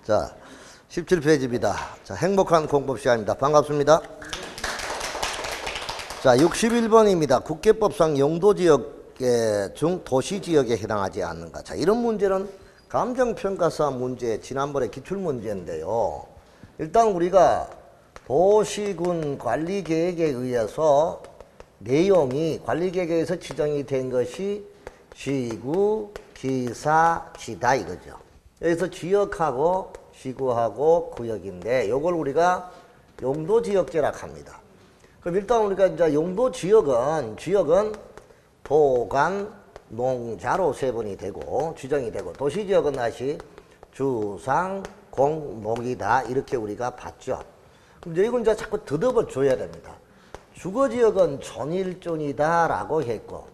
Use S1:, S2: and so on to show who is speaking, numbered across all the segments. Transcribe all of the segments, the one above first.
S1: 자, 17페이지입니다. 자, 행복한 공법 시간입니다. 반갑습니다. 자, 61번입니다. 국계법상 용도지역 중 도시지역에 해당하지 않는가. 자, 이런 문제는 감정평가사 문제, 지난번에 기출문제인데요. 일단 우리가 도시군 관리계획에 의해서 내용이 관리계획에 의해서 지정이 된 것이 시구, 기사, 지다 이거죠. 여기서 지역하고 시구하고 구역인데 요걸 우리가 용도지역제라 합니다. 그럼 일단 우리가 이제 용도지역은 도간, 농자로 세분이 되고 지정이 되고 도시지역은 다시 주상, 공, 농이다 이렇게 우리가 봤죠. 그럼 이건 이제 자꾸 더듬어 줘야 됩니다. 주거지역은 전일존이다 라고 했고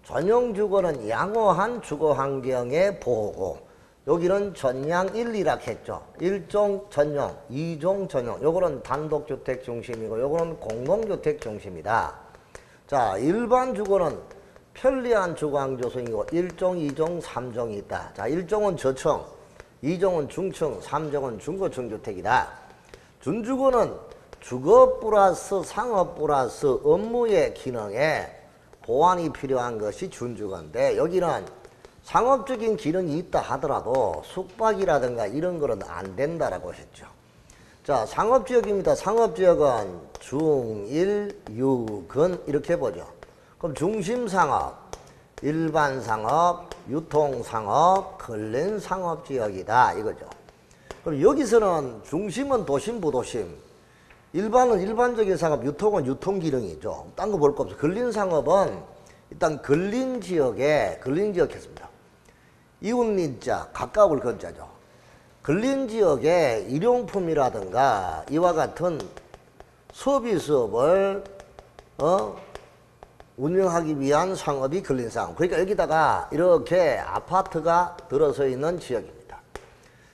S1: 전용주거는 양호한 주거환경의 보호고 여기는 전양1이라 했죠. 1종 전용, 2종 전용. 요거는 단독주택 중심이고 요거는 공동주택 중심이다. 자, 일반 주거는 편리한 주거환경 조성이고 1종, 2종, 3종이 있다. 자, 1종은 저층, 2종은 중층, 3종은 중고층 주택이다. 준주거는 주거 플러스 상업 플러스 업무의 기능에 보완이 필요한 것이 준주거인데 여기는 상업적인 기능이 있다 하더라도 숙박이라든가 이런 거는 안 된다라고 했죠. 자, 상업지역입니다. 상업지역은 중1, 유근 이렇게 보죠. 그럼 중심상업, 일반상업, 유통상업, 근린상업지역이다 이거죠. 그럼 여기서는 중심은 도심, 부도심, 일반은 일반적인 상업, 유통은 유통기능이죠. 딴 거 볼 거 없어. 근린상업은 일단 근린지역에 근린지역 했습니다. 이웃민자, 가까울 건자죠. 근린지역에 일용품이라든가 이와 같은 서비스업을 운영하기 위한 상업이 근린상업. 그러니까 여기다가 이렇게 아파트가 들어서 있는 지역입니다.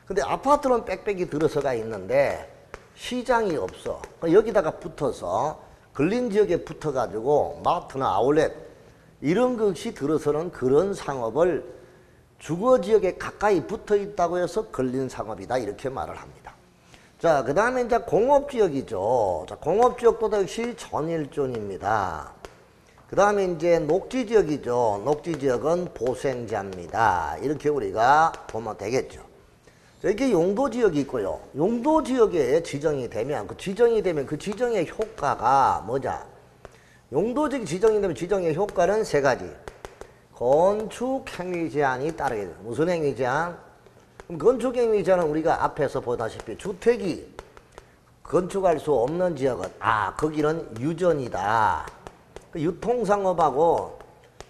S1: 근데 아파트는 빽빽이 들어서가 있는데 시장이 없어. 여기다가 붙어서 근린지역에 붙어가지고 마트나 아울렛 이런 것이 들어서는 그런 상업을 주거지역에 가까이 붙어 있다고 해서 근린상업이다 이렇게 말을 합니다. 자, 그 다음에 이제 공업지역이죠. 자, 공업지역도 역시 전일존입니다. 그 다음에 이제 녹지지역이죠. 녹지지역은 보생자입니다. 이렇게 우리가 보면 되겠죠. 자, 이게 용도지역이 있고요. 용도지역에 지정이 되면 그 지정의 효과가 뭐냐? 용도지역 지정이 되면 지정의 효과는 세 가지. 건축 행위 제한이 따르게 됩니다. 무슨 행위 제한? 그럼 건축 행위 제한은 우리가 앞에서 보다시피 주택이 건축할 수 없는 지역은 거기는 유전이다. 유통상업하고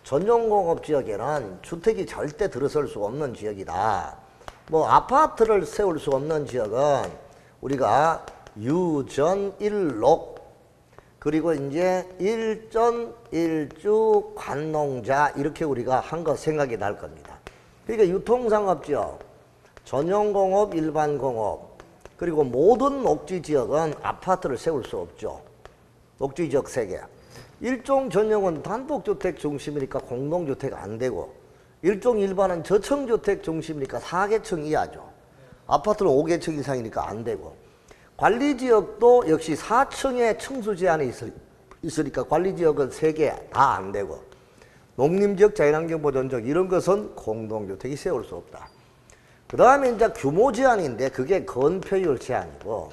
S1: 전용공업 지역에는 주택이 절대 들어설 수 없는 지역이다. 뭐 아파트를 세울 수 없는 지역은 우리가 유전 일록 그리고 이제 일전, 일주, 관농자 이렇게 우리가 한 거 생각이 날 겁니다. 그러니까 유통상업지역, 전용공업, 일반공업 그리고 모든 녹지지역은 아파트를 세울 수 없죠. 녹지지역 3개. 일종 전용은 단독주택 중심이니까 공동주택 안 되고 일종 일반은 저층주택 중심이니까 4개층 이하죠. 아파트는 5개층 이상이니까 안 되고 관리지역도 역시 4층에 층수 제한이 있으니까 관리지역은 3개 다 안 되고 농림지역, 자연환경보전지역 이런 것은 공동주택이 세울 수 없다. 그 다음에 이제 규모 제한인데 그게 건폐율 제한이고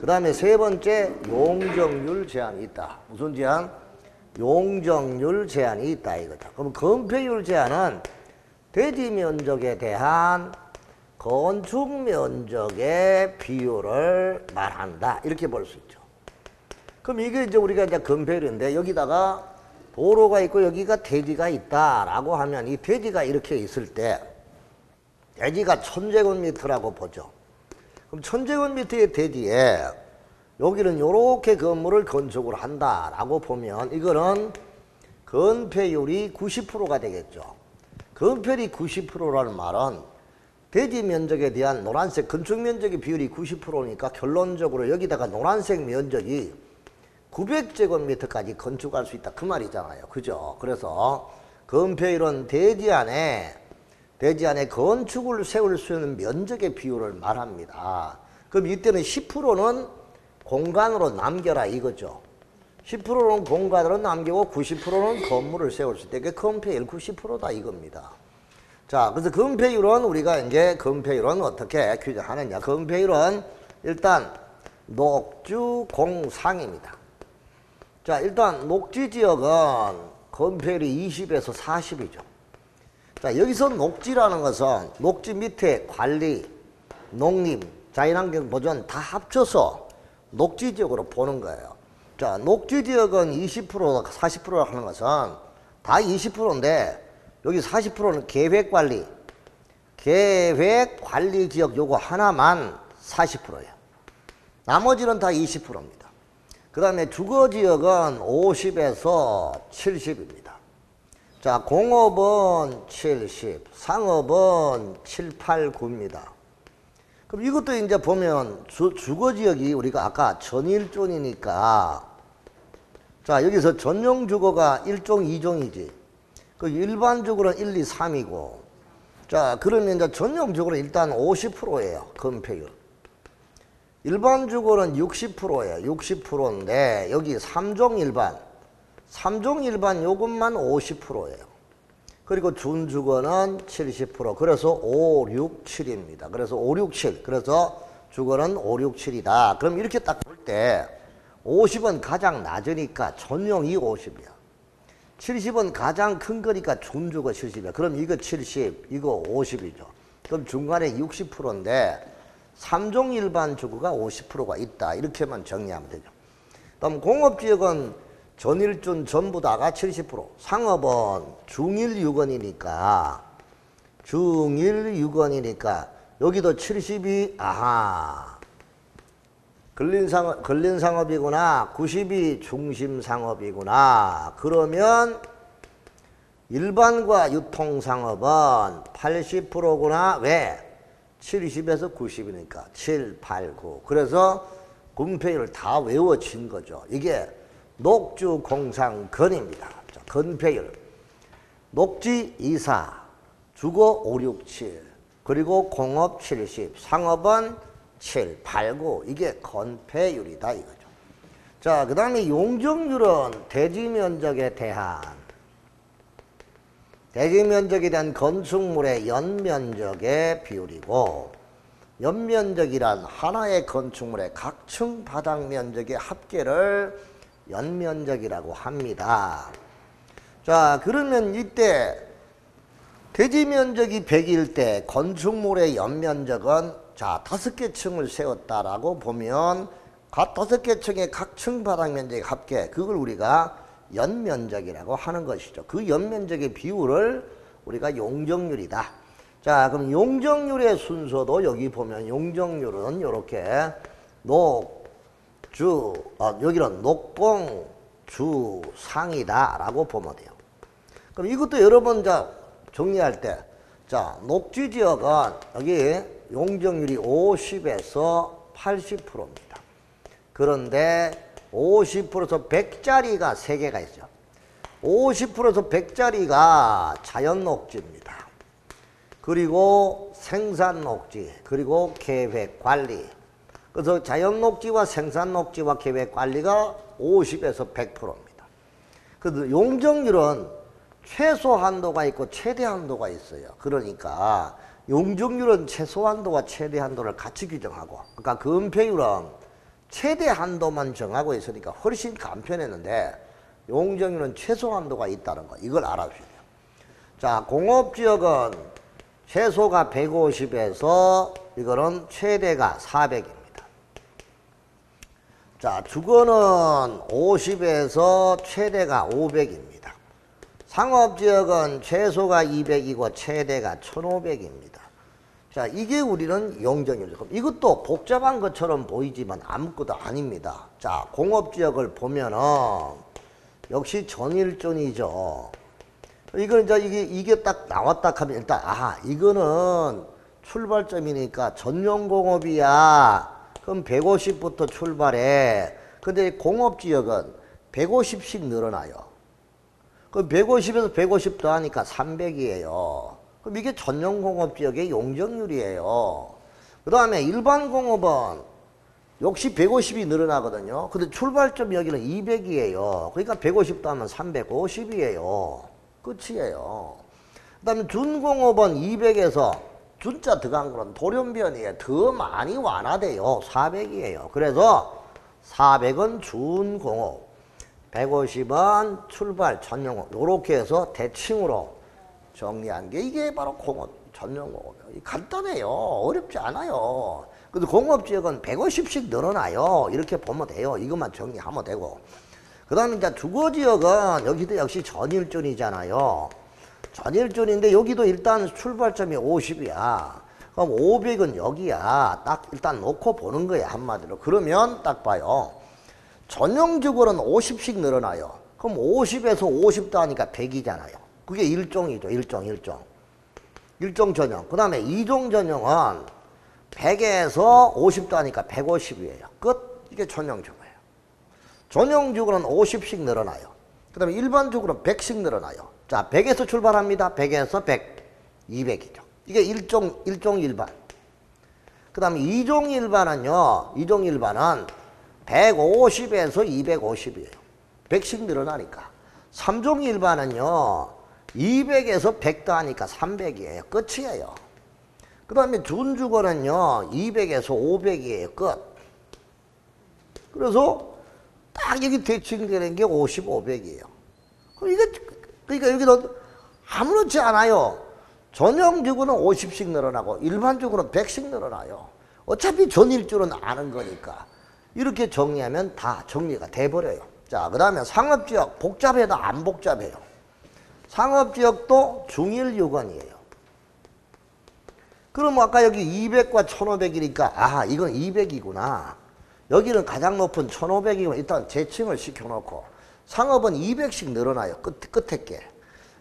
S1: 그 다음에 세 번째 용적률 제한이 있다. 무슨 제한? 용적률 제한이 있다 이거죠. 그럼 건폐율 제한은 대지 면적에 대한 건축 면적의 비율을 말한다. 이렇게 볼 수 있죠. 그럼 이게 이제 우리가 이제 건폐율인데 여기다가 도로가 있고 여기가 대지가 있다라고 하면 이 대지가 이렇게 있을 때 대지가 1000제곱미터라고 보죠. 그럼 1000제곱미터의 대지에 여기는 이렇게 건물을 건축을 한다라고 보면 이거는 건폐율이 90%가 되겠죠. 건폐율이 90%라는 말은 대지 면적에 대한 노란색 건축 면적의 비율이 90%니까 결론적으로 여기다가 노란색 면적이 900제곱미터까지 건축할 수 있다 그 말이잖아요. 그죠? 그래서 건폐율은 대지 안에 대지 안에 건축을 세울 수 있는 면적의 비율을 말합니다. 그럼 이때는 10%는 공간으로 남겨라 이거죠. 10%는 공간으로 남기고 90%는 건물을 세울 수 있다. 그게 건폐율 90%다 이겁니다. 자, 그래서 건폐율은 우리가 이제 건폐율은 어떻게 규정하느냐. 건폐율은 일단 녹주공상입니다. 자, 일단 녹지지역은 건폐율이 20에서 40이죠. 자, 여기서 녹지라는 것은 녹지 밑에 관리, 농림, 자연환경 보존 다 합쳐서 녹지지역으로 보는 거예요. 자, 녹지지역은 20%, 40% 하는 것은 다 20%인데 여기 40%는 계획관리, 계획관리지역 요거 하나만 40%예요. 나머지는 다 20%입니다. 그 다음에 주거지역은 50에서 70입니다. 자, 공업은 70, 상업은 7, 8, 9입니다. 그럼 이것도 이제 보면 주거지역이 우리가 아까 전일존이니까 자, 여기서 전용주거가 1종, 2종이지. 그 일반주거는 1, 2, 3이고 자, 그러면 이제 전용주거는 일단 50%예요. 건폐율. 일반주거는 60%예요. 60%인데 여기 3종 일반. 3종 일반 요것만 50%예요. 그리고 준주거는 70%. 그래서 5, 6, 7입니다. 그래서 5, 6, 7. 그래서 주거는 5, 6, 7이다. 그럼 이렇게 딱 볼 때 50은 가장 낮으니까 전용이 50이야. 70은 가장 큰 거니까 준주거 70이야. 그럼 이거 70, 이거 50이죠. 그럼 중간에 60%인데 3종 일반 주거가 50%가 있다. 이렇게만 정리하면 되죠. 그럼 공업지역은 전일준 전부 다가 70%. 상업은 중일유건이니까 여기도 70이 아하 근린상업이구나. 90이 중심상업이구나. 그러면 일반과 유통상업은 80%구나. 왜? 70에서 90이니까 7, 8, 9. 그래서 건폐율을 다 외워진 거죠. 이게 녹주공상건입니다. 건폐율. 녹지 2, 4, 주거 5, 6, 7, 그리고 공업 70, 상업은 7, 8, 9. 이게 건폐율이다 이거죠. 자, 그 다음에 용적률은 대지면적에 대한 건축물의 연면적의 비율이고 연면적이란 하나의 건축물의 각층 바닥 면적의 합계를 연면적이라고 합니다. 자, 그러면 이때 대지면적이 100일 때 건축물의 연면적은 자 5개 층을 세웠다라고 보면 각 5개 층의 각층 바닥 면적의 합계 그걸 우리가 연면적이라고 하는 것이죠. 그 연면적의 비율을 우리가 용적률이다. 자, 그럼 용적률의 순서도 여기 보면 용적률은 이렇게 여기는 녹공, 주, 상이다 라고 보면 돼요. 그럼 이것도 여러분 정리할 때 자, 녹지지역은 여기 용적률이 50에서 80%입니다. 그런데 50%에서 100짜리가 3개가 있죠. 50%에서 100짜리가 자연녹지입니다. 그리고 생산녹지, 그리고 계획관리. 그래서 자연녹지와 생산녹지와 계획관리가 50에서 100%입니다. 그래서 용적률은 최소 한도가 있고 최대 한도가 있어요. 그러니까 용적률은 최소 한도와 최대 한도를 같이 규정하고 아까 건폐율은 최대 한도만 정하고 있으니까 훨씬 간편했는데 용적률은 최소 한도가 있다는 거 이걸 알아주셔야 돼요. 자, 공업지역은 최소가 150에서 이거는 최대가 400입니다. 자, 주거는 50에서 최대가 500입니다. 상업지역은 최소가 200이고 최대가 1500입니다. 자, 이게 우리는 용적률이죠. 이것도 복잡한 것처럼 보이지만 아무것도 아닙니다. 자, 공업지역을 보면은 역시 전일존이죠. 이건 이제 이게 딱 나왔다 하면 일단 이거는 출발점이니까 전용공업이야. 그럼 150부터 출발해. 근데 공업지역은 150씩 늘어나요. 그럼 150에서 150 더하니까 300이에요. 그럼 그럼 이게 전용공업지역의 용적률이에요. 그 다음에 일반 공업은 역시 150이 늘어나거든요. 근데 출발점 여기는 200이에요. 그러니까 150 더하면 350이에요. 끝이에요. 그 다음에 준공업은 200에서 준자 들어간 거는 돌연변이에요. 더 많이 완화돼요. 400이에요. 그래서 400은 준공업, 150은 출발 전용공업. 이렇게 해서 대칭으로 정리한 게 이게 바로 공업, 전용공업이에요. 간단해요. 어렵지 않아요. 그래서 공업지역은 150씩 늘어나요. 이렇게 보면 돼요. 이것만 정리하면 되고. 그 다음에 이제 주거지역은 여기도 역시 전일준이잖아요. 전일준인데 여기도 일단 출발점이 50이야. 그럼 500은 여기야. 딱 일단 놓고 보는 거야. 한마디로. 그러면 딱 봐요. 전용주거는 50씩 늘어나요. 그럼 50에서 50 더하니까 100이잖아요. 그게 1종이죠. 1종 전용. 그 다음에 2종 전용은 100에서 50 더하니까 150이에요. 끝. 이게 전용주거예요. 전용주거는 50씩 늘어나요. 그 다음에 일반주거는 100씩 늘어나요. 자, 100에서 출발합니다. 100에서 100, 200이죠. 이게 1종 일반. 그 다음에 2종 일반은요. 2종 일반은 150에서 250이에요. 100씩 늘어나니까. 3종 일반은요. 200에서 100 더하니까 300이에요. 끝이에요. 그 다음에 준주거는요. 200에서 500이에요. 끝. 그래서 딱 여기 대칭되는 게 50, 500이에요. 그러니까 여기도 아무렇지 않아요. 전용주거는 50씩 늘어나고 일반주거는 100씩 늘어나요. 어차피 전일주는 아는 거니까. 이렇게 정리하면 다 정리가 돼버려요. 자, 그 다음에 상업지역 복잡해도 안 복잡해요. 상업지역도 중일유건이에요. 그럼 아까 여기 200과 1500이니까 아 이건 200이구나. 여기는 가장 높은 1500이면 일단 재칭을 시켜놓고 상업은 200씩 늘어나요. 끝에 게.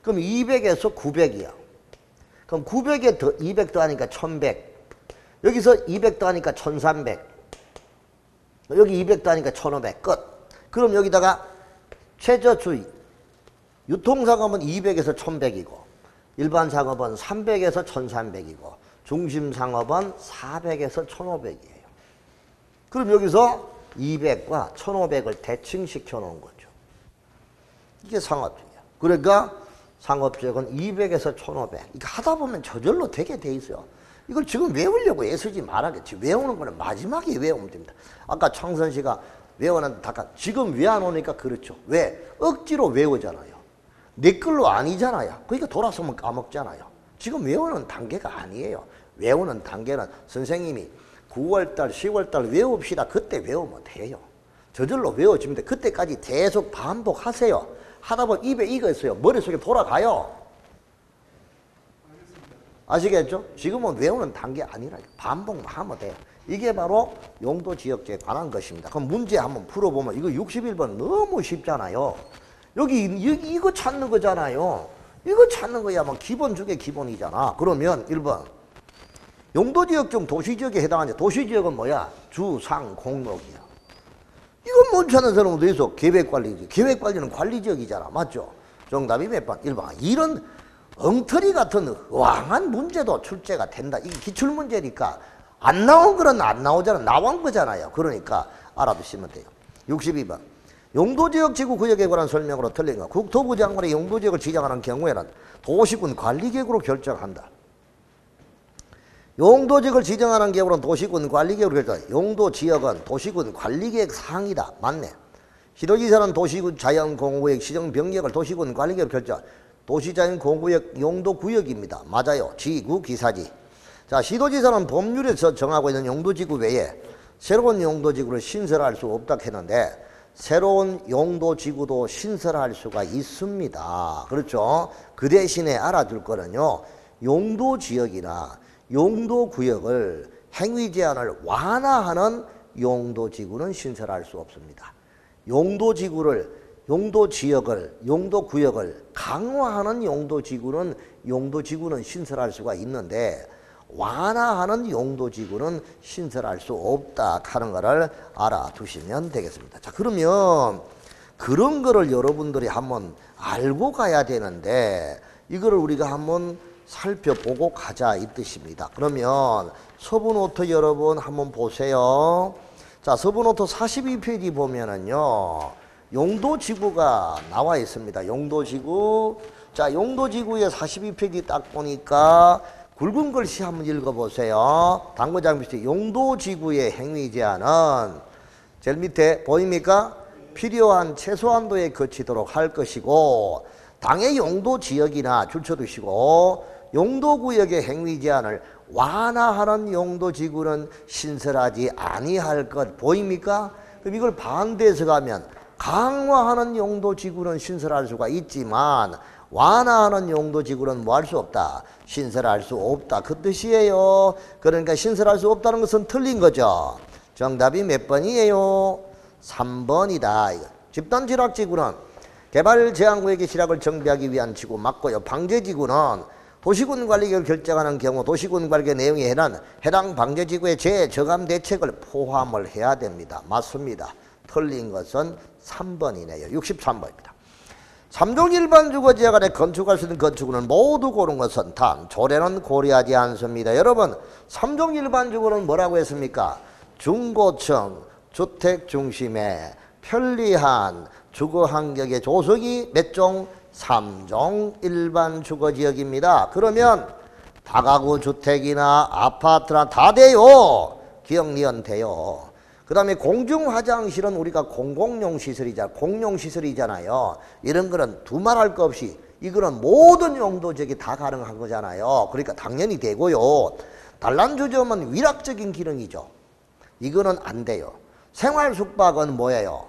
S1: 그럼 200에서 900이야. 그럼 900에 200 더하니까 1100. 여기서 200 더하니까 1300. 여기 200 더하니까 1500. 끝. 그럼 여기다가 최저주의. 유통상업은 200에서 1100이고 일반 상업은 300에서 1300이고 중심상업은 400에서 1500이에요. 그럼 여기서 200과 1500을 대칭시켜 놓은 거죠. 이게 상업지역이야. 그러니까 상업지역은 200에서 1500. 이거 하다 보면 저절로 되게 돼 있어요. 이걸 지금 외우려고 애쓰지 말아야겠지. 외우는 거는 마지막에 외우면 됩니다. 아까 청선 씨가 외워놨는데 지금 왜 안 오니까 그렇죠. 왜? 억지로 외우잖아요. 내 걸로 아니잖아요. 그러니까 돌아서면 까먹잖아요. 지금 외우는 단계가 아니에요. 외우는 단계는 선생님이 9월달, 10월달 외웁시다. 그때 외우면 돼요. 저절로 외워지면 돼. 그때까지 계속 반복하세요. 하다 보면 입에 익었어요. 머릿속에 돌아가요. 아시겠죠? 지금은 외우는 단계 아니라 반복만 하면 돼요. 이게 바로 용도지역제에 관한 것입니다. 그럼 문제 한번 풀어보면 이거 61번 너무 쉽잖아요. 여기 이거 찾는 거잖아요. 이거 찾는 거야 뭐 기본 중에 기본이잖아. 그러면 1번 용도지역 중 도시지역에 해당하는 도시지역은 뭐야? 주, 상, 공록이야. 이건 못 찾는 사람은 어디 있어? 계획관리지. 계획관리는 관리지역이잖아. 맞죠? 정답이 몇 번? 1번. 이런 엉터리 같은 왕한 문제도 출제가 된다. 이게 기출문제니까 안 나온 거는 안 나오잖아. 나온 거잖아요. 그러니까 알아두시면 돼요. 62번. 용도지역 지구구역에 관한 설명으로 틀린 거. 국토부 장관이 용도지역을 지정하는 경우에는 도시군 관리계획으로 결정한다. 용도지역을 지정하는 경우는 도시군 관리계획으로 결정. 용도지역은 도시군 관리계획 사항이다. 맞네. 시도지사는 도시군 자연공원구역 시정 변경을 도시군 관리계획으로 결정. 도시자연공원구역 용도구역입니다. 맞아요. 지구 기사지. 자, 시도지사는 법률에서 정하고 있는 용도지구 외에 새로운 용도지구를 신설할 수 없다 했는데 새로운 용도지구도 신설할 수가 있습니다. 그렇죠? 그 대신에 알아둘 거는요. 용도지역이나 용도구역을 행위 제한을 완화하는 용도지구는 신설할 수 없습니다. 용도지역을, 용도구역을 강화하는 용도지구는 신설할 수가 있는데 완화하는 용도지구는 신설할 수 없다 하는 거를 알아두시면 되겠습니다. 자, 그러면 그런 거를 여러분들이 한번 알고 가야 되는데 이거를 우리가 한번 살펴보고 가자 이 뜻입니다. 그러면 서부노트 여러분 한번 보세요. 자, 서부노트 42페이지 보면은요, 용도지구가 나와 있습니다. 용도지구. 자, 용도지구의 42페이지 딱 보니까 굵은 글씨 한번 읽어보세요. 당구장 밑에 용도지구의 행위 제한은 제일 밑에 보입니까? 필요한 최소한도에 거치도록 할 것이고, 당의 용도지역이나 줄쳐두시고 용도구역의 행위 제한을 완화하는 용도지구는 신설하지 아니할 것. 보입니까? 그럼 이걸 반대해서 가면 강화하는 용도지구는 신설할 수가 있지만 완화하는 용도지구는 뭐 할 수 없다? 신설할 수 없다. 그 뜻이에요. 그러니까 신설할 수 없다는 것은 틀린 거죠. 정답이 몇 번이에요? 3번이다. 집단지락지구는 개발제한구역의 실학을 정비하기 위한 지구 맞고요. 방제지구는 도시군 관리계획을 결정하는 경우 도시군 관리계 내용에 해당 방제지구의 재저감 대책을 포함을 해야 됩니다. 맞습니다. 틀린 것은 3번이네요. 63번입니다. 3종 일반 주거지역 안에 건축할 수 있는 건축물은 모두 고른 것은 단 조례는 고려하지 않습니다. 여러분, 3종 일반 주거는 뭐라고 했습니까? 중고층, 주택 중심의 편리한 주거 환경의 조성이 몇 종? 3종 일반 주거지역입니다. 그러면 다가구 주택이나 아파트나 다 돼요. 기억리언 돼요. 그 다음에 공중화장실은 우리가 공용시설이잖아요. 이런 거는 두말할 것 없이 이거는 모든 용도지역이 다 가능한 거잖아요. 그러니까 당연히 되고요. 단란주점은 위락적인 기능이죠. 이거는 안 돼요. 생활숙박은 뭐예요?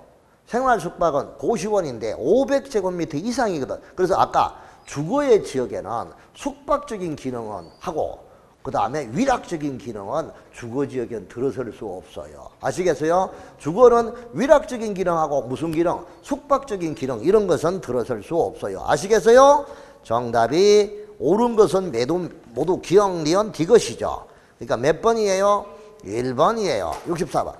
S1: 생활숙박은 고시원인데 500제곱미터 이상이거든. 그래서 아까 주거의 지역에는 숙박적인 기능은 하고 그 다음에 위락적인 기능은 주거지역에는 들어설 수 없어요. 아시겠어요? 주거는 위락적인 기능하고 무슨 기능? 숙박적인 기능 이런 것은 들어설 수 없어요. 아시겠어요? 정답이 옳은 것은 모두 기억, 리언, 디귿이죠. 그러니까 몇 번이에요? 1번이에요. 64번.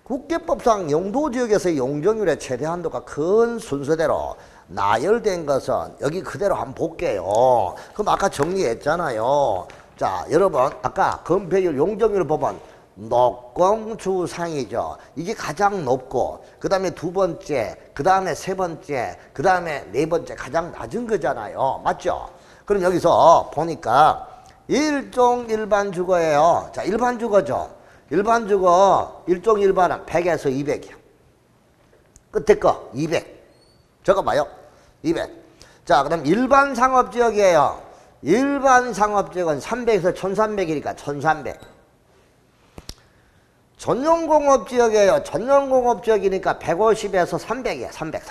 S1: 국계법상 용도지역에서의 용적률의 최대 한도가 큰 순서대로 나열된 것은 여기 그대로 한번 볼게요. 그럼 아까 정리했잖아요. 자, 여러분 아까 건폐율 용적률 보면 녹공주상이죠. 이게 가장 높고 그 다음에 두 번째, 그 다음에 세 번째, 그 다음에 네 번째 가장 낮은 거잖아요. 맞죠? 그럼 여기서 보니까 일종 일반 주거예요. 자, 일반 주거죠. 일반 주거 일종 일반은 100에서 200이야. 끝에 거 200. 적어봐요. 200. 자, 그럼 일반 상업지역이에요. 일반 상업지역은 300에서 1300이니까 1300. 전용공업지역이에요. 전용공업지역이니까 150에서 300이야. 300.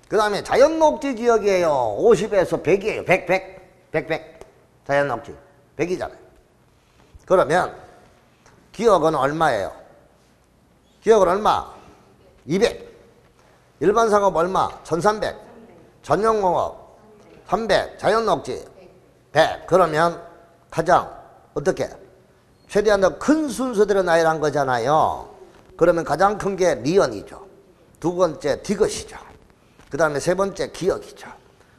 S1: 그 다음에 자연녹지지역이에요. 50에서 100이에요. 100. 자연녹지. 100이잖아요. 그러면 기억은 얼마예요? 기억은 얼마? 200. 일반 상업 얼마? 1300. 전용공업 300. 자연녹지 100. 그러면 가장 어떻게? 최대한 더 큰 순서대로 나열한 거잖아요. 그러면 가장 큰 게 리언이죠. 두 번째 디귿이죠. 그 다음에 세 번째 기억이죠.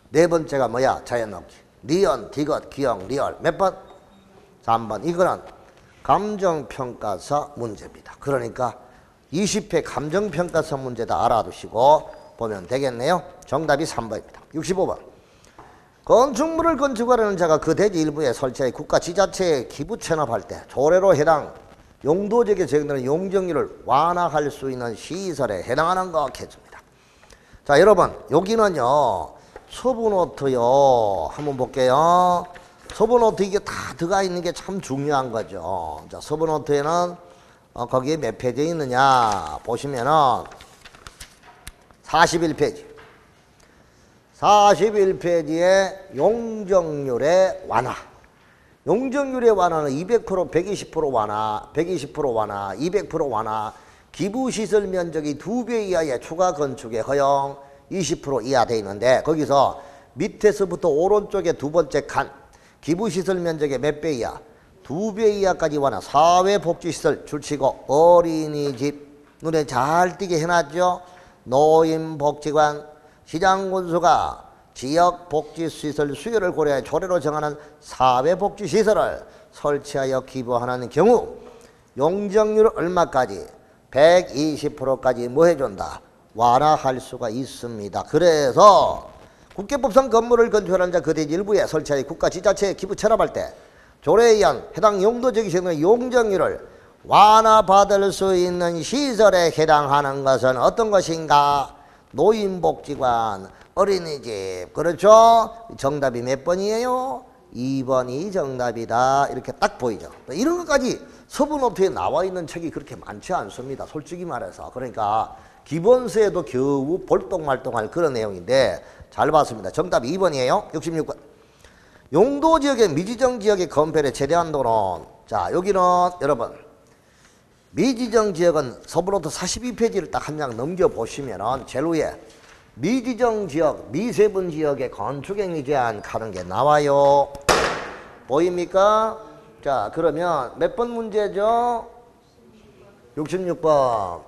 S1: 네 번째가 뭐야? 자연녹지. 리언, 디귿, 기억, 리얼. 몇 번? 3번. 이거는 감정평가서 문제입니다. 그러니까 20회 감정평가서 문제다 알아두시고 보면 되겠네요. 정답이 3번입니다. 65번. 건축물을 건축하려는 자가 그 대지 일부에 설치해 국가 지자체에 기부 체납할 때 조례로 해당 용도지역에 적용되는 용적률을 완화할 수 있는 시설에 해당하는 거 겠습니다. 자, 여러분 여기는요 서부노트요 한번 볼게요. 서부노트 이게 다 들어가 있는 게 참 중요한 거죠. 자, 서부노트에는 거기에 몇 페이지에 있느냐 보시면은 41페이지. 41페이지에 용적률의 완화. 용적률의 완화는 200%, 120% 완화, 120% 완화, 200% 완화, 기부시설 면적이 2배 이하의 추가 건축의 허용 20% 이하 돼 있는데 거기서 밑에서부터 오른쪽에 두 번째 칸 기부시설 면적의 몇 배 이하? 2배 이하까지 완화. 사회복지시설 줄치고 어린이집 눈에 잘 띄게 해놨죠. 노인복지관 시장군수가 지역 복지시설 수요를 고려해 조례로 정하는 사회복지시설을 설치하여 기부하는 경우 용적률 얼마까지? 120%까지 뭐 해준다? 완화할 수가 있습니다. 그래서 국계법상 건물을 건축하는 자 그 대지 일부에 설치하여 국가 지자체에 기부 체납할 때 조례에 의한 해당 용도 적용시키는 용적률을 완화받을 수 있는 시설에 해당하는 것은 어떤 것인가? 노인복지관, 어린이집. 그렇죠? 정답이 몇 번이에요? 2번이 정답이다. 이렇게 딱 보이죠. 이런 것까지 서부노트에 나와 있는 책이 그렇게 많지 않습니다. 솔직히 말해서. 그러니까 기본서에도 겨우 볼똥말똥할 그런 내용인데 잘 봤습니다. 정답 2번이에요. 66번. 용도지역의 미지정 지역의 건폐율의 최대 한도는, 자 여기는 여러분 미지정 지역은 서부노트 42페이지를 딱 한 장 넘겨보시면은 제일 위에 미지정 지역, 미세분 지역의 건축행위 제한 하는 게 나와요. 보입니까? 자 그러면 몇 번 문제죠? 66번.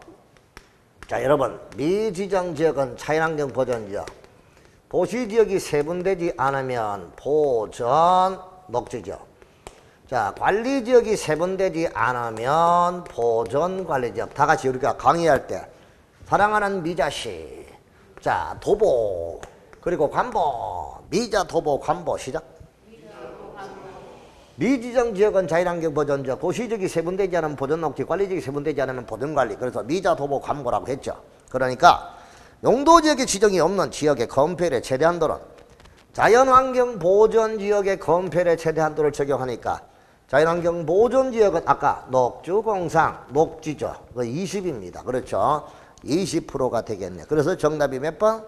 S1: 자 여러분 미지정 지역은 자연환경 보전지역, 도시지역이 세분되지 않으면 보전 녹지지역. 자 관리지역이 세분되지 않으면 보전관리지역. 다 같이 우리가 강의할 때 사랑하는 미자씨, 자 도보 그리고 관보, 미자 도보 관보 시작. 미지정 지역은 자연환경 보전지역, 도시지역이 세분되지 않으면 보전녹지, 관리지역이 세분되지 않으면 보전관리. 그래서 미자 도보 관보라고 했죠. 그러니까 용도지역의 지정이 없는 지역의 건폐율의 최대 한도는 자연환경 보전지역의 건폐율의 최대 한도를 적용하니까 자연환경 보전지역은 아까 녹주공상, 녹지죠. 20입니다. 그렇죠? 20%가 되겠네. 그래서 정답이 몇 번?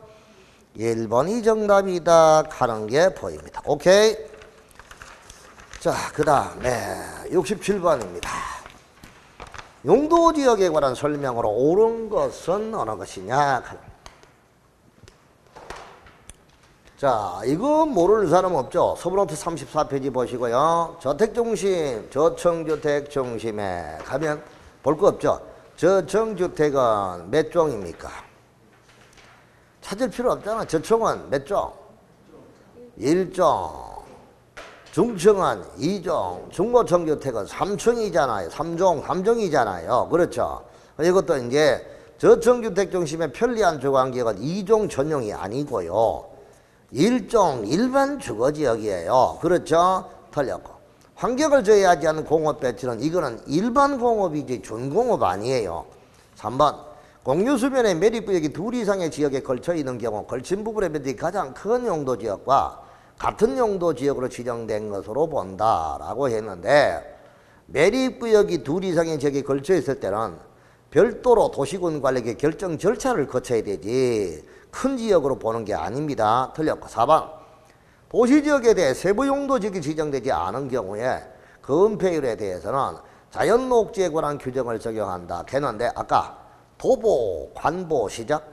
S1: 1번이 정답이다 하는 게 보입니다. 오케이? 자, 그 다음에 67번입니다. 용도지역에 관한 설명으로 옳은 것은 어느 것이냐? 자, 이거 모르는 사람 없죠? 서부노트 34페이지 보시고요. 저택중심, 저층주택중심에 가면 볼 거 없죠? 저층주택은 몇 종입니까? 찾을 필요 없잖아. 저층은 몇 종? 1종. 중층은 2종. 중고층주택은 3층이잖아요. 3종이잖아요. 그렇죠? 이것도 이제 저층주택 중심의 편리한 주거환경은 2종 전용이 아니고요. 1종 일반 주거지역이에요. 그렇죠? 틀렸고. 환경을 저해하지 않는 공업 배치는 이거는 일반 공업이지 준공업 아니에요. 3번. 공유수면의 매립구역이 둘 이상의 지역에 걸쳐 있는 경우 걸친 부분의 면적이 가장 큰 용도지역과 같은 용도지역으로 지정된 것으로 본다라고 했는데, 매립구역이 둘 이상의 지역에 걸쳐 있을 때는 별도로 도시군 관리의 결정 절차를 거쳐야 되지 큰 지역으로 보는 게 아닙니다. 틀렸고. 4번. 도시지역에 대해 세부 용도지역이 지정되지 않은 경우에 건폐율에 대해서는 자연녹지에 관한 규정을 적용한다 했는데 아까 도보, 관보 시작.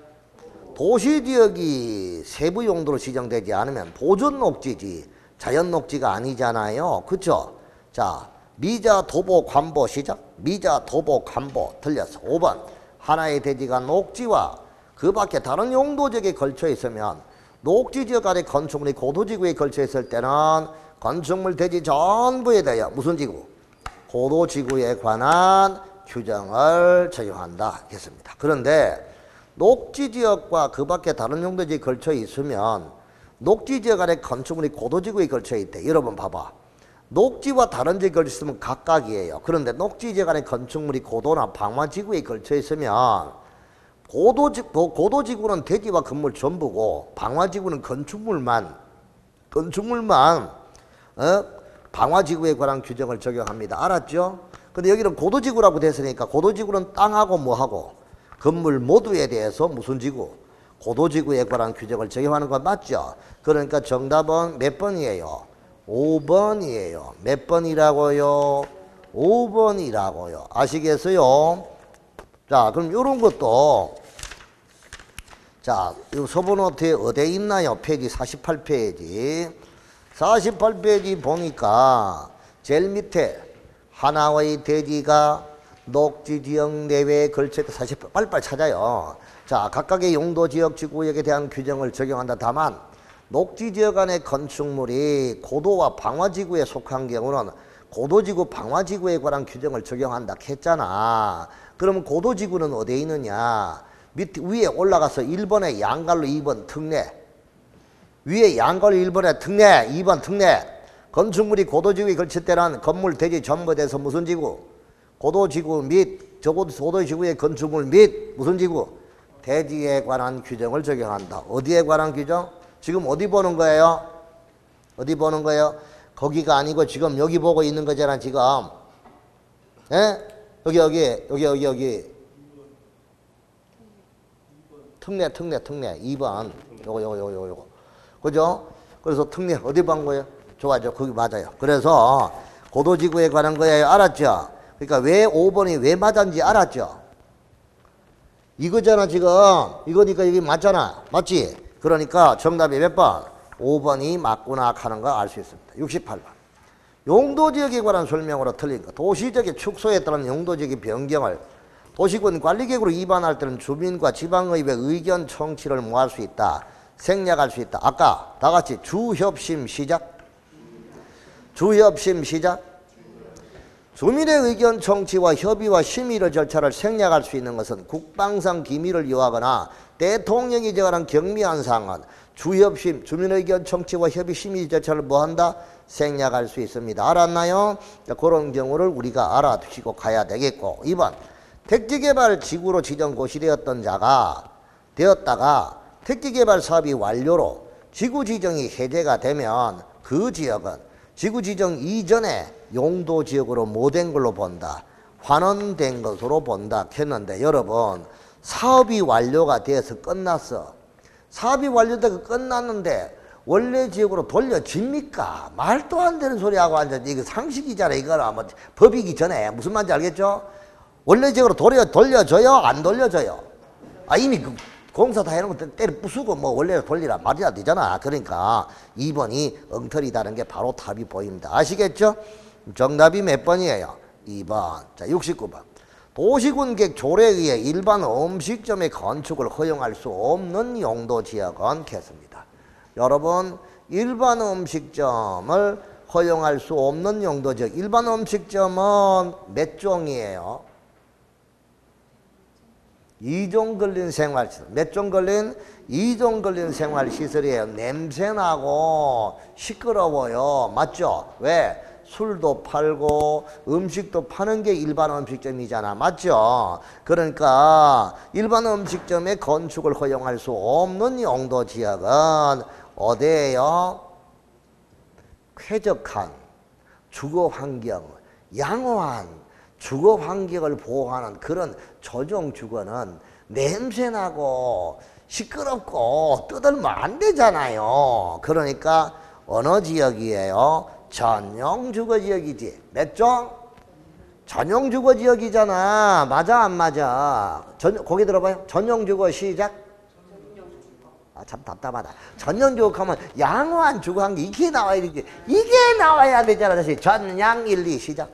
S1: 도시지역이 세부 용도로 지정되지 않으면 보존녹지지 자연녹지가 아니잖아요. 그쵸? 자, 미자, 도보, 관보 시작. 미자, 도보, 관보 틀렸어. 5번. 하나의 대지가 녹지와 그 밖에 다른 용도지역에 걸쳐 있으면 녹지지역 안에 건축물이 고도지구에 걸쳐 있을 때는 건축물 대지 전부에 대하여 무슨 지구? 고도지구에 관한 규정을 적용한다 했습니다. 그런데 녹지지역과 그 밖에 다른 용도지역에 걸쳐 있으면 녹지지역 안에 건축물이 고도지구에 걸쳐 있대. 여러분 봐봐. 녹지와 다른 지역에 걸쳐 있으면 각각이에요. 그런데 녹지지역 안에 건축물이 고도나 방화지구에 걸쳐 있으면 고도지구는 대지와 건물 전부고 방화지구는 건축물만 방화지구에 관한 규정을 적용합니다. 알았죠? 근데 여기는 고도지구라고 됐으니까 고도지구는 땅하고 뭐하고 건물 모두에 대해서 무슨 지구? 고도지구에 관한 규정을 적용하는 건 맞죠? 그러니까 정답은 몇 번이에요? 5번이에요. 몇 번이라고요? 5번이라고요. 아시겠어요? 자, 그럼 이런 것도, 자, 이 서부노트에 어디에 있나요? 페이지 48페이지. 48페이지 보니까 제일 밑에 하나의 대지가 녹지지역 내외에 걸쳐있다. 사실 빨리빨리 찾아요. 자, 각각의 용도지역 지구역에 대한 규정을 적용한다. 다만 녹지지역 안의 건축물이 고도와 방화지구에 속한 경우는 고도지구, 방화지구에 관한 규정을 적용한다 했잖아. 그러면 고도지구는 어디에 있느냐? 위에 올라가서 1번에 양갈로 2번 특례. 위에 양갈로 1번에 특례, 2번 특례. 건축물이 고도지구에 걸칠 때는 건물 대지 전부돼서 무슨 지구? 고도지구 및 고도지구의 건축물 및 무슨 지구? 대지에 관한 규정을 적용한다. 어디에 관한 규정? 지금 어디 보는 거예요? 어디 보는 거예요? 거기가 아니고 지금 여기 보고 있는 거잖아 지금. 예? 여기 특례 2번 요거 그죠? 그래서 특례 어디 본 거예요? 좋아죠. 거기 맞아요. 그래서 고도지구에 관한 거예요. 알았죠? 그러니까 왜 5번이 왜 맞았는지 알았죠? 이거잖아 지금. 이거니까 여기 맞잖아. 맞지? 그러니까 정답이 몇 번? 5번이 맞구나 하는 거 알 수 있습니다. 68번. 용도지역에 관한 설명으로 틀린 거. 도시적의 축소에 따른 용도지역의 변경을 도시군 관리계획으로 위반할 때는 주민과 지방의회 의견 청취를 모할 수 있다. 생략할 수 있다. 아까 다 같이 주협심 시작. 주협심 시작. 주민의 의견 청취와 협의와 심의의 절차를 생략할 수 있는 것은 국방상 기밀을 요하거나 대통령이 정하는 경미한 사항은 주협심, 주민의견 청취와 협의 심의 절차를 뭐한다? 생략할 수 있습니다. 알았나요? 자, 그런 경우를 우리가 알아두시고 가야 되겠고. 2번 택지개발 지구로 지정 고시되었던 자가 되었다가 택지개발 사업이 완료로 지구 지정이 해제가 되면 그 지역은 지구 지정 이전에 용도지역으로 못된 걸로 본다. 환원된 것으로 본다 했는데 여러분 사업이 완료가 돼서 끝났어. 사업이 완료돼서 끝났는데 원래 지역으로 돌려집니까? 말도 안 되는 소리하고 앉았지. 이거 상식이잖아. 이거는 뭐 법이기 전에 무슨 말인지 알겠죠? 원래 지역으로 돌려줘요? 안 돌려줘요? 아 이미 그 공사 다 해놓은 거 때려 부수고 뭐 원래 돌리라 말이야 되잖아. 그러니까 2번이 엉터리다는 게 바로 답이 보입니다. 아시겠죠? 정답이 몇 번이에요? 2번. 자 69번. 도시군객 조례에 의해 일반 음식점의 건축을 허용할 수 없는 용도지역은 겠습니다. 여러분 일반 음식점을 허용할 수 없는 용도지역. 일반 음식점은 몇 종이에요? 2종 걸린 생활시설. 몇 종 걸린? 2종 걸린 생활시설이에요. 냄새나고 시끄러워요. 맞죠? 왜? 술도 팔고 음식도 파는 게 일반 음식점이잖아. 맞죠? 그러니까 일반 음식점의 건축을 허용할 수 없는 용도지역은 어디예요? 쾌적한 주거환경, 양호한 주거환경을 보호하는 그런 조정주거는 냄새나고 시끄럽고 뜯으면 안 되잖아요. 그러니까 어느 지역이에요? 전용주거지역이지. 몇 종? 전용주거지역이잖아. 맞아 안 맞아? 거기 들어봐요. 전용주거 시작. 아, 참 답답하다. 전용주거 하면 양호한 주거환경 이게 나와야 되지. 이게 나와야 되잖아. 다시 전양 1, 2 시작.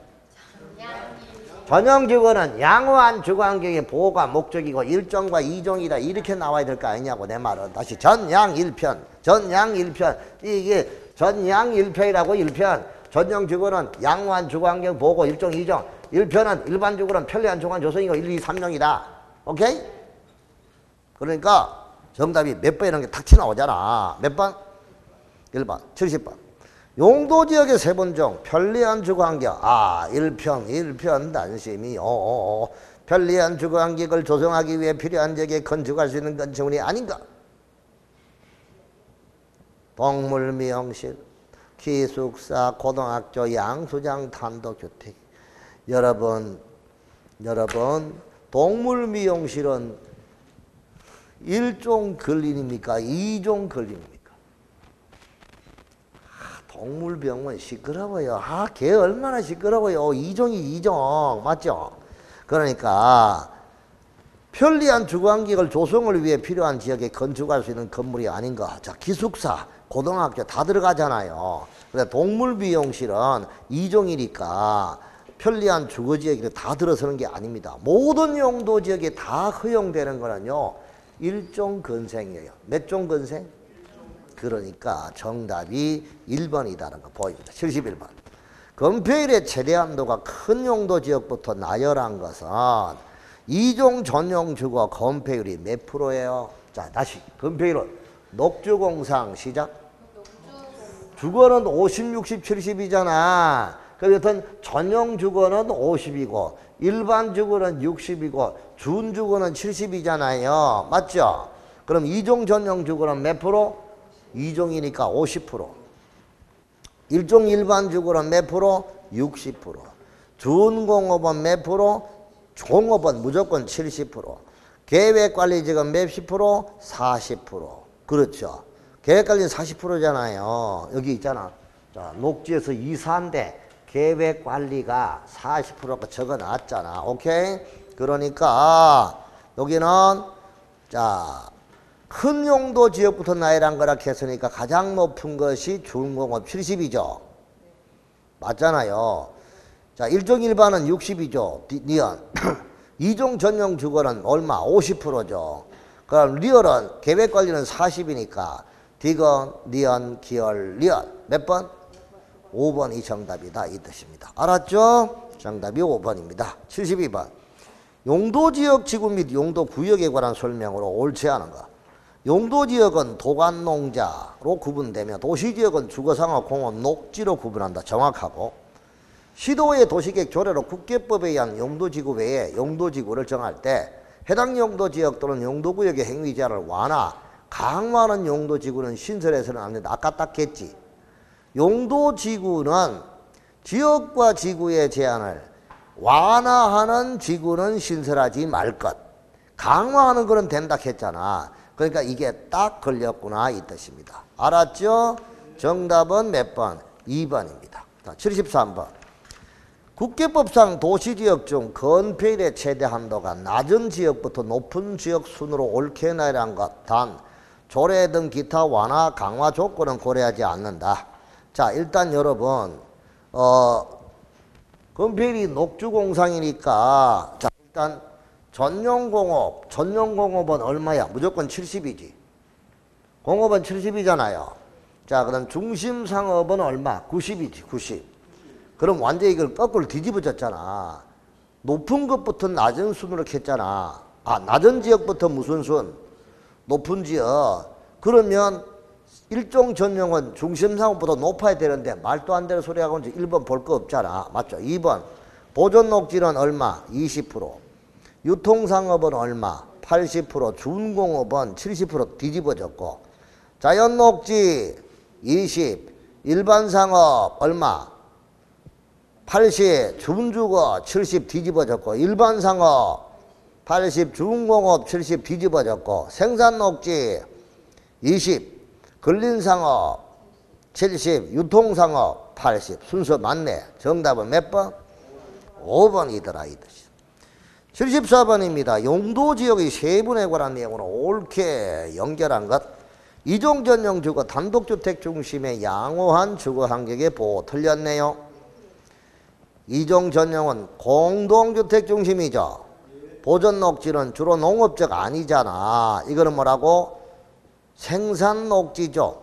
S1: 전용주거는 양호한 주거환경의 보호가 목적이고 1종과 2종이다. 이렇게 나와야 될 거 아니냐고 내 말은. 다시 전양 1편. 전양 1편. 이게 전양 1편이라고 1편. 전용주거는 양호한 주거환경 보호고 1종, 2종. 1편은 일반주거는 편리한 주거환경 조성이고 1, 2, 3종이다. 오케이? 그러니까 정답이 몇 번 이런 게 탁 튀어나오잖아. 몇 번? 1번. 70번. 용도지역의 세 번 중 편리한 주거환경. 아, 1편 단심이요. 편리한 주거환경을 조성하기 위해 필요한 지역에 건축할 수 있는 건축물이 아닌가? 동물미용실, 기숙사, 고등학교, 양수장, 단독주택. 여러분 동물미용실은 1종 근린입니까? 2종 근린입니까? 동물병원 시끄러워요. 아, 걔 얼마나 시끄러워요. 2종이 2종. 맞죠? 그러니까 편리한 주거환경을 조성을 위해 필요한 지역에 건축할 수 있는 건물이 아닌가. 자, 기숙사, 고등학교 다 들어가잖아요. 근데 동물미용실은 2종이니까 편리한 주거지역에 다 들어서는 게 아닙니다. 모든 용도지역에 다 허용되는 거는요. 1종 건생이에요. 몇 종 건생? 그러니까 정답이 1번이다라는 거 보입니다. 71번. 건폐율의 최대 한도가 큰 용도 지역부터 나열한 것은 이종 전용 주거 건폐율이 몇 프로예요? 자, 다시 건폐율은 녹주공상 시작. 주거는 50, 60, 70이잖아. 그 여튼 전용 주거는 50이고 일반 주거는 60이고 준 주거는 70이잖아요. 맞죠? 그럼 이종 전용 주거는 몇 프로? 2종이니까 50%. 일종 일반 주거는 몇 프로? 60%. 준공업은 몇 프로? 종업은 무조건 70%. 계획관리직은 몇십 프로? 40%. 그렇죠. 계획관리는 40%잖아요. 여기 있잖아. 자, 녹지에서 이사한데 계획관리가 40%가 적어놨잖아. 오케이? 그러니까 여기는 자, 큰 용도 지역부터 나열한 거라 했으니까 가장 높은 것이 준공업 70이죠. 맞잖아요. 자, 일종 일반은 60이죠. 니은. 이종 전용 주거는 얼마? 50%죠. 그럼 리얼은 계획관리는 40이니까 디귿, 니은, 기열, 리얼. 몇 번? 5번이 정답이다 이 뜻입니다. 알았죠? 정답이 5번입니다. 72번. 용도지역 지구 및 용도구역에 관한 설명으로 옳지 않은 것. 용도지역은 도간농자로 구분되며 도시지역은 주거상업, 공업, 녹지로 구분한다. 정확하고 시도의 도시계획 조례로 국계법에 의한 용도지구 외에 용도지구를 정할 때 해당 용도지역 또는 용도구역의 행위자를 완화, 강화하는 용도지구는 신설해서는 안 된다. 아까 딱 했지. 용도지구는 지역과 지구의 제한을 완화하는 지구는 신설하지 말 것. 강화하는 거는 된다 했잖아. 그러니까 이게 딱 걸렸구나 이 뜻입니다. 알았죠? 정답은 몇 번? 2번입니다. 자, 73번. 국계법상 도시지역 중 건폐율의 최대 한도가 낮은 지역부터 높은 지역 순으로 옳게 나열한 것. 단 조례 등 기타 완화, 강화 조건은 고려하지 않는다. 자, 일단 여러분 건폐율이 녹주공상이니까 자, 일단 전용공업은 얼마야? 무조건 70이지. 공업은 70이잖아요. 자, 그럼 중심상업은 얼마? 90이지, 90. 그럼 완전히 이걸 거꾸로 뒤집어졌잖아. 높은 것부터 낮은 순으로 했잖아. 아, 낮은 지역부터 무슨 순? 높은 지역. 그러면 일종 전용은 중심상업보다 높아야 되는데 말도 안 되는 소리 하고 이제 1번 볼 거 없잖아. 맞죠? 2번. 보존녹지는 얼마? 20%. 유통상업은 얼마? 80%. 준공업은 70% 뒤집어졌고 자연녹지 20. 일반상업 얼마? 80. 준주거 70 뒤집어졌고 일반상업 80. 준공업 70 뒤집어졌고 생산녹지 20. 근린상업 70, 유통상업 80. 순서 맞네. 정답은 몇 번? 5번이더라 이 뜻이. 74번입니다. 용도지역의 세분에 관한 내용으로 옳게 연결한 것. 이종전용 주거 단독주택 중심의 양호한 주거 환경의 보호. 틀렸네요. 이종전용은 공동주택 중심이죠. 보존녹지는 주로 농업적 아니잖아. 이거는 뭐라고? 생산녹지죠.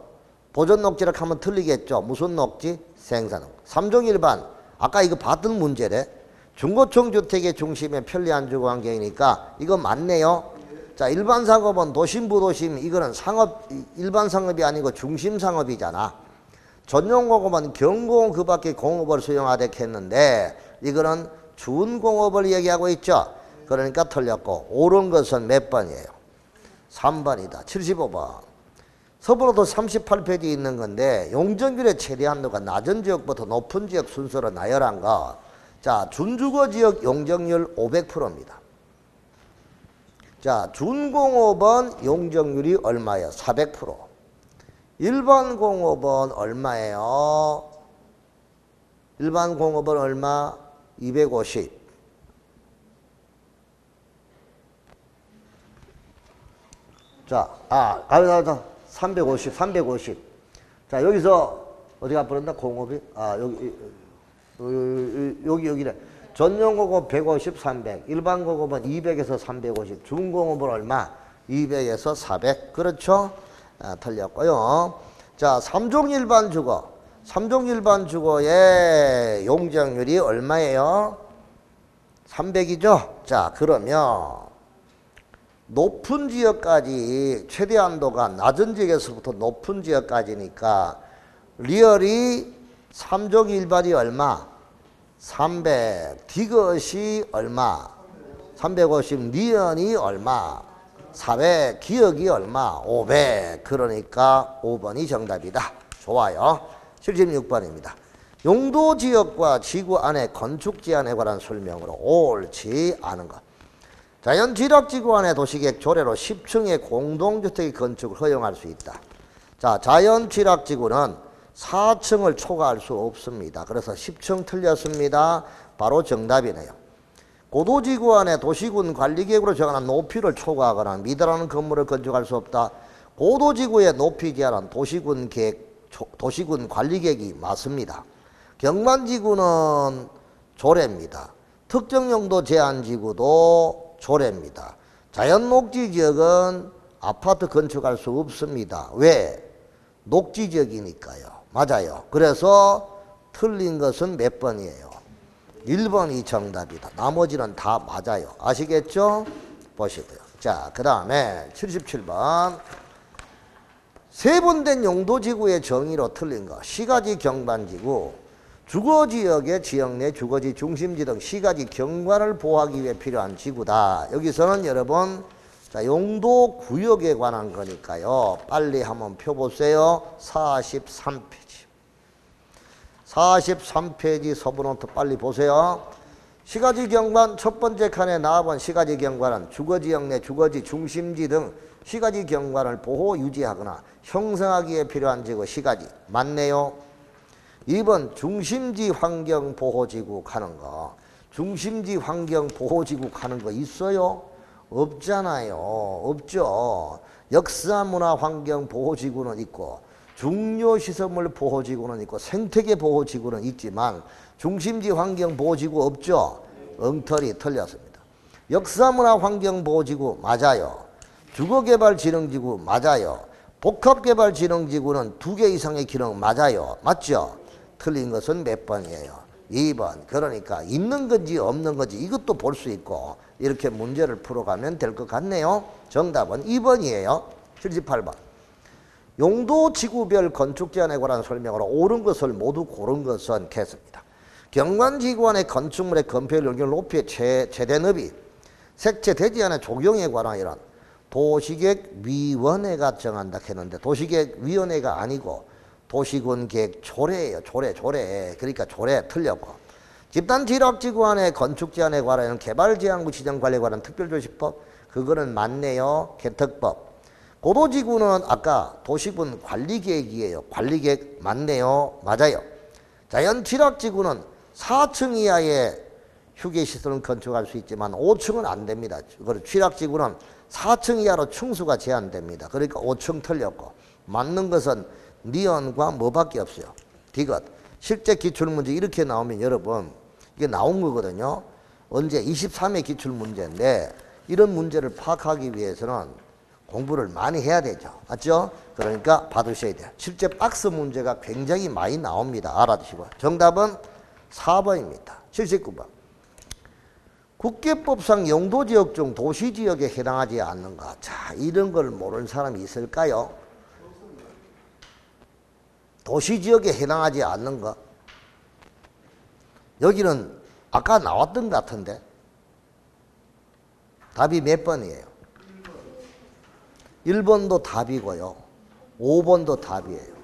S1: 보존녹지라고 하면 틀리겠죠. 무슨 녹지? 생산녹지. 3종 일반. 아까 이거 봤던 문제래. 중고층 주택의 중심에 편리한 주거 환경이니까 이거 맞네요. 자, 일반 상업은 도심부 도심 이거는 상업 일반 상업이 아니고 중심 상업이잖아. 전용 공업은 경공업 그 밖에 공업을 수용하되 했는데 이거는 준공업을 얘기하고 있죠. 그러니까 틀렸고 옳은 것은 몇 번이에요? 3번이다. 75번. 서부로도 38페이지에 있는 건데 용적률의 최대 한도가 낮은 지역부터 높은 지역 순서로 나열한 거. 자, 준주거 지역 용적률 500%입니다. 자, 준공업은 용적률이 얼마예요? 400%. 일반 공업은 얼마예요? 일반 공업은 얼마? 250. 자, 350, 350. 자, 여기서 어디가 버렸나? 공업이? 여기래. 전용공업 150, 300. 일반 공업은 200에서 350. 준공업은 얼마? 200에서 400. 그렇죠? 틀렸고요. 자, 3종 일반 주거. 3종 일반 주거의 용적률이 얼마예요? 300이죠? 자, 그러면 높은 지역까지 최대 한도가 낮은 지역에서부터 높은 지역까지니까 리얼이 3종 일반이 얼마? 300. 디귿이 얼마? 350. 니은이 얼마? 400. 기억이 얼마? 500. 그러니까 5번이 정답이다. 좋아요. 76번입니다. 용도지역과 지구 안의 건축 제한에 관한 설명으로 옳지 않은 것. 자연지락지구 안의 도시계획 조례로 10층의 공동주택의 건축을 허용할 수 있다. 자, 자연지락지구는 4층을 초과할 수 없습니다. 그래서 10층 틀렸습니다. 바로 정답이네요. 고도지구 안에 도시군 관리계획으로 정한 높이를 초과하거나 미달하는 건물을 건축할 수 없다. 고도지구의 높이 제한은 도시군 관리계획이 맞습니다. 경관지구는 조례입니다. 특정용도 제한지구도 조례입니다. 자연녹지지역은 아파트 건축할 수 없습니다. 왜? 녹지지역이니까요. 맞아요. 그래서 틀린 것은 몇 번이에요? 1번이 정답이다. 나머지는 다 맞아요. 아시겠죠? 보시고요. 자, 그 다음에 77번. 세분된 용도지구의 정의로 틀린 거. 시가지 경관지구. 주거지역의 지역 내 주거지 중심지 등 시가지 경관을 보호하기 위해 필요한 지구다. 여기서는 여러분, 자, 용도구역에 관한 거니까요. 빨리 한번 펴보세요. 43페이지. 43페이지 서브노트 빨리 보세요. 시가지 경관 첫 번째 칸에 나와본 시가지 경관은 주거지역 내 주거지 중심지 등 시가지 경관을 보호 유지하거나 형성하기 위해 필요한 지구 시가지. 맞네요. 2번 중심지 환경보호지구 가는 거. 중심지 환경보호지구 가는 거 있어요? 없잖아요. 없죠. 역사문화환경보호지구는 있고 중요시설물 보호지구는 있고 생태계 보호지구는 있지만 중심지 환경보호지구 없죠? 엉터리 틀렸습니다. 역사문화환경보호지구 맞아요. 주거개발진흥지구 맞아요. 복합개발진흥지구는 2개 이상의 기능 맞아요. 맞죠? 틀린 것은 몇 번이에요? 2번. 그러니까 있는 건지 없는 건지 이것도 볼 수 있고 이렇게 문제를 풀어가면 될 것 같네요. 정답은 2번이에요. 78번. 용도 지구별 건축 제한에 관한 설명으로 옳은 것을 모두 고른 것은 개수입니다. 경관지구안의 건축물의 건폐율 용적률 높이의 최대 너비, 색채 대지안의 조경에 관한 이런 도시계획위원회가 정한다 했는데 도시계획위원회가 아니고 도시군계획 조례예요. 조례. 그러니까 조례 틀렸고. 집단지락지구 안에 건축 제한에 관한 개발제한구 지정관리에 관한 특별조시법 그거는 맞네요. 개특법. 고도지구는 아까 도시군 관리계획이에요. 관리계획 맞네요. 맞아요. 자연지락지구는 4층 이하의 휴게시설은 건축할 수 있지만 5층은 안 됩니다. 그리고 지락지구는 4층 이하로 층수가 제한됩니다. 그러니까 5층 틀렸고 맞는 것은 니은과 뭐밖에 없어요. 디귿. 실제 기출문제 이렇게 나오면 여러분 이게 나온 거거든요. 언제 23회 기출문제인데 이런 문제를 파악하기 위해서는 공부를 많이 해야 되죠. 맞죠? 그러니까 받으셔야 돼요. 실제 박스 문제가 굉장히 많이 나옵니다. 알아두시고. 정답은 4번입니다. 79번. 국계법상 용도지역 중 도시지역에 해당하지 않는 것. 자, 이런 걸 모르는 사람이 있을까요? 도시지역에 해당하지 않는 것. 여기는 아까 나왔던 것 같은데 답이 몇 번이에요? 1번도 답이고요. 5번도 답이에요.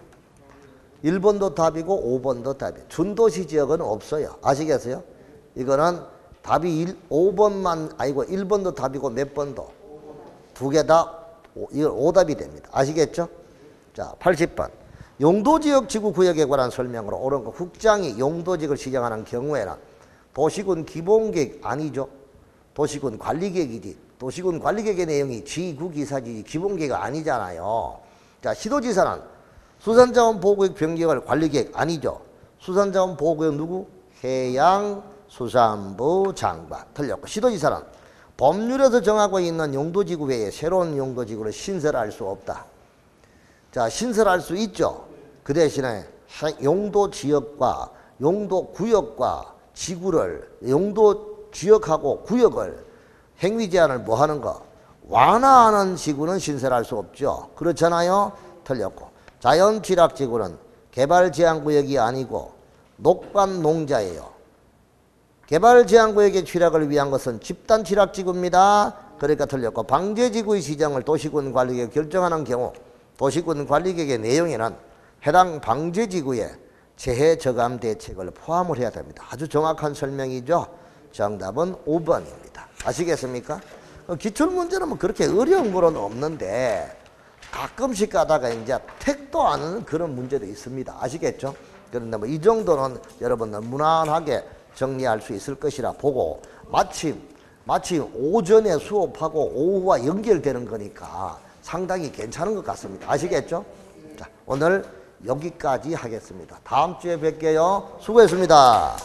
S1: 1번도 답이고 5번도 답이에요. 준도시지역은 없어요. 아시겠어요? 이거는 답이 5번만 아니고 1번도 답이고 몇 번도? 2개 다 이건 오답이 됩니다. 아시겠죠? 자, 80번. 용도지역 지구구역에 관한 설명으로 옳은 거. 국장이 용도지역을 지정하는 경우에는 도시군 기본계획 아니죠. 도시군 관리계획이지. 도시군 관리계획의 내용이 지구기사지 기본계획 아니잖아요. 자, 시도지사는 수산자원보호구역 변경을 관리계획 아니죠. 수산자원보호구역 누구? 해양수산부 장관. 틀렸고. 시도지사는 법률에서 정하고 있는 용도지구 외에 새로운 용도지구를 신설할 수 없다. 자, 신설할 수 있죠. 그 대신에 용도 지역과 용도 구역과 지구를 용도 지역하고 구역을 행위 제한을 뭐 하는 거? 완화하는 지구는 신설할 수 없죠. 그렇잖아요. 틀렸고. 자연 취락 지구는 개발 제한 구역이 아니고 녹반 농자예요. 개발 제한 구역의 취락을 위한 것은 집단 취락 지구입니다. 그러니까 틀렸고. 방제 지구의 지정을 도시군 관리계가 결정하는 경우 도시군 관리계획의 내용에는 해당 방제 지구에 재해 저감 대책을 포함을 해야 됩니다. 아주 정확한 설명이죠. 정답은 5번입니다. 아시겠습니까? 기출문제는 뭐 그렇게 어려운 거는 없는데 가끔씩 가다가 이제 택도 안 하는 그런 문제도 있습니다. 아시겠죠? 그런데 뭐 이 정도는 여러분들 무난하게 정리할 수 있을 것이라 보고 마침 오전에 수업하고 오후와 연결되는 거니까 상당히 괜찮은 것 같습니다. 아시겠죠? 자, 오늘 여기까지 하겠습니다. 다음 주에 뵐게요. 수고했습니다.